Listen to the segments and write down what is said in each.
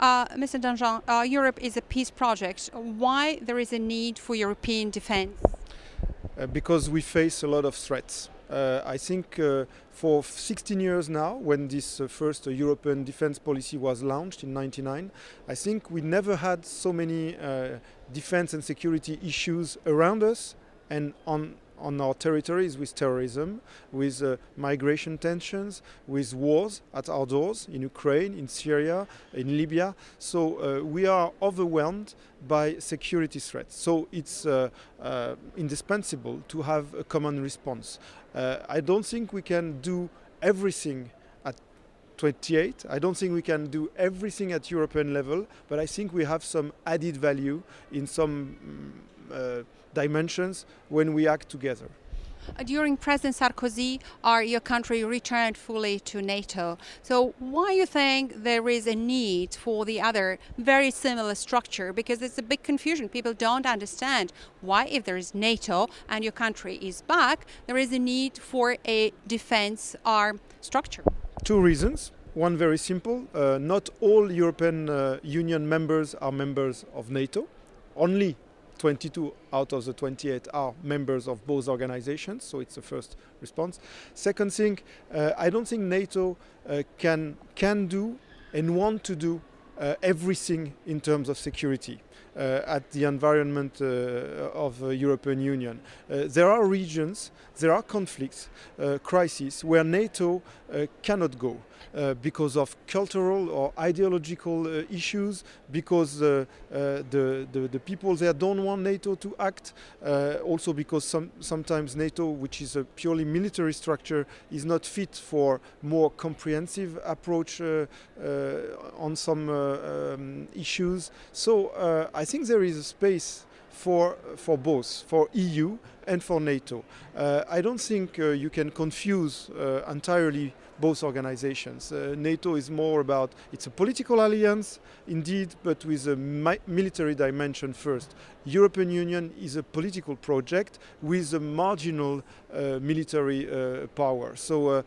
Mr. Danjean, Europe is a peace project. Why there is a need for European defense? Because we face a lot of threats. I think for 16 years now, when this first European defense policy was launched in 1999, I think we never had so many defense and security issues around us and on our territories, with terrorism, with migration tensions, with wars at our doors in Ukraine, in Syria, in Libya. So we are overwhelmed by security threats. So it's indispensable to have a common response. I don't think we can do everything at 28. I don't think we can do everything at European level, but I think we have some added value in some dimensions when we act together. During President Sarkozy, your country returned fully to NATO. So why you think there is a need for the other very similar structure? Because it's a big confusion. People don't understand why, if there is NATO and your country is back, there is a need for a defense arm structure. Two reasons. One very simple. Not all European Union members are members of NATO. Only 22 out of the 28 are members of both organizations, so it's the first response. Second thing, I don't think NATO can do and want to do everything in terms of security at the environment of the European Union. There are regions, there are conflicts, crises where NATO cannot go because of cultural or ideological issues, because the people there don't want NATO to act, also because sometimes NATO, which is a purely military structure, is not fit for more comprehensive approach on some issues. So I think there is a space for both, for EU and for NATO. I don't think you can confuse entirely both organizations. NATO is more about, it's a political alliance indeed, but with a military dimension first. European Union is a political project with a marginal military power. So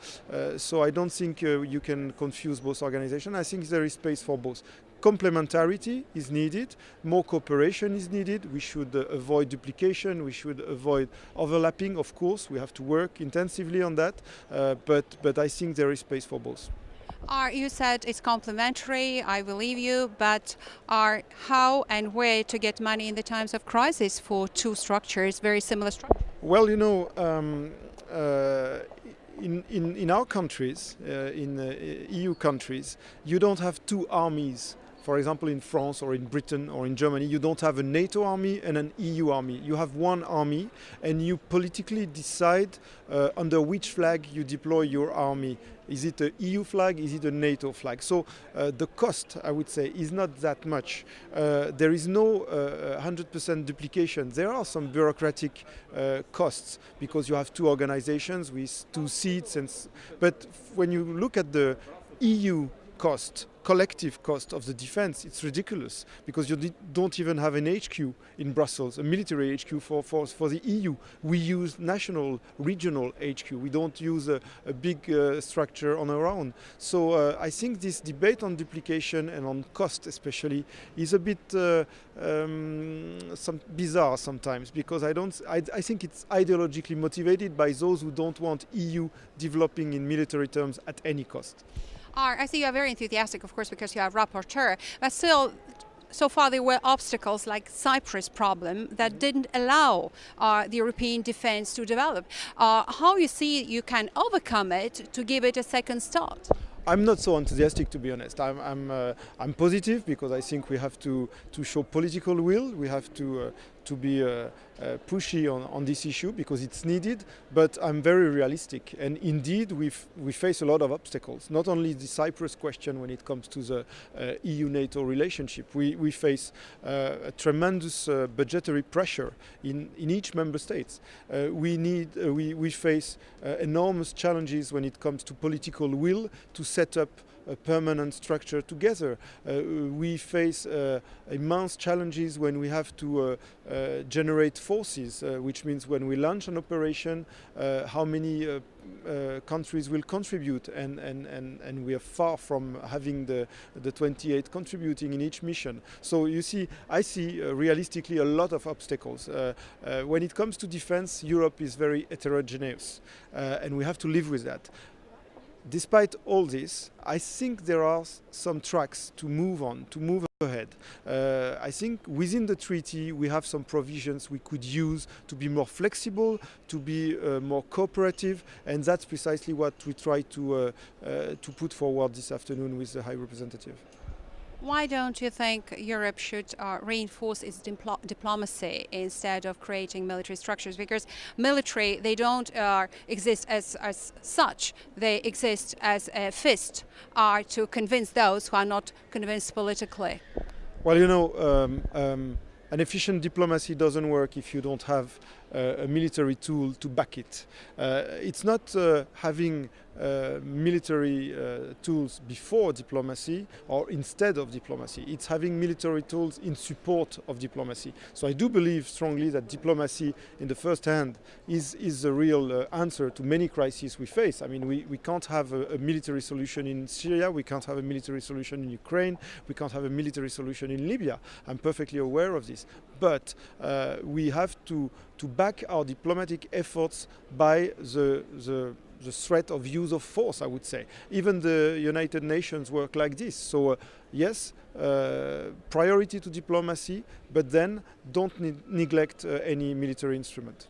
I don't think you can confuse both organizations. I think there is space for both. Complementarity is needed, more cooperation is needed, we should avoid duplication, we should avoid overlapping, of course, we have to work intensively on that, but I think there is space for both. You said it's complementary, I believe you, but how and where to get money in the times of crisis for two structures, very similar structures? Well, you know, in our countries, in EU countries, you don't have two armies. For example, in France or in Britain or in Germany, you don't have a NATO army and an EU army. You have one army and you politically decide under which flag you deploy your army. Is it an EU flag? Is it a NATO flag? So the cost, I would say, is not that much. There is no 100% duplication. There are some bureaucratic costs because you have two organizations with two seats. But when you look at the EU cost, collective cost of the defense, it's ridiculous because you don't even have an HQ in Brussels, a military HQ for the EU. We use national, regional HQ. We don't use a big structure on our own. So I think this debate on duplication and on cost especially is a bit bizarre sometimes because I think it's ideologically motivated by those who don't want EU developing in military terms at any cost. I see you are very enthusiastic, of course, because you are rapporteur, but still, so far there were obstacles like Cyprus problem that didn't allow the European defense to develop. How you see you can overcome it to give it a second start? I'm not so enthusiastic, to be honest. I'm positive because I think we have to show political will. We have to be pushy on this issue because it's needed. But I'm very realistic, and indeed we face a lot of obstacles. Not only the Cyprus question when it comes to the EU-NATO relationship. We face a tremendous budgetary pressure in each member state. We face enormous challenges when it comes to political will to set up a permanent structure together. We face immense challenges when we have to generate forces, which means when we launch an operation, how many countries will contribute, and we are far from having the 28 contributing in each mission. So you see, I see realistically a lot of obstacles. When it comes to defense, Europe is very heterogeneous, and we have to live with that. Despite all this, I think there are some tracks to move on, to move ahead. I think within the treaty we have some provisions we could use to be more flexible, to be more cooperative, and that's precisely what we try to put forward this afternoon with the High Representative. Why don't you think Europe should reinforce its diplomacy instead of creating military structures? Because military, they don't exist as such. They exist as a fist to convince those who are not convinced politically. Well, you know, an efficient diplomacy doesn't work if you don't have a military tool to back it. It's not having military tools before diplomacy or instead of diplomacy. It's having military tools in support of diplomacy. So I do believe strongly that diplomacy in the first hand is the real answer to many crises we face. I mean, we can't have a military solution in Syria, we can't have a military solution in Ukraine, we can't have a military solution in Libya. I'm perfectly aware of this. But we have to back our diplomatic efforts by the threat of use of force, I would say. Even the United Nations work like this. So yes, priority to diplomacy, but then don't neglect any military instrument.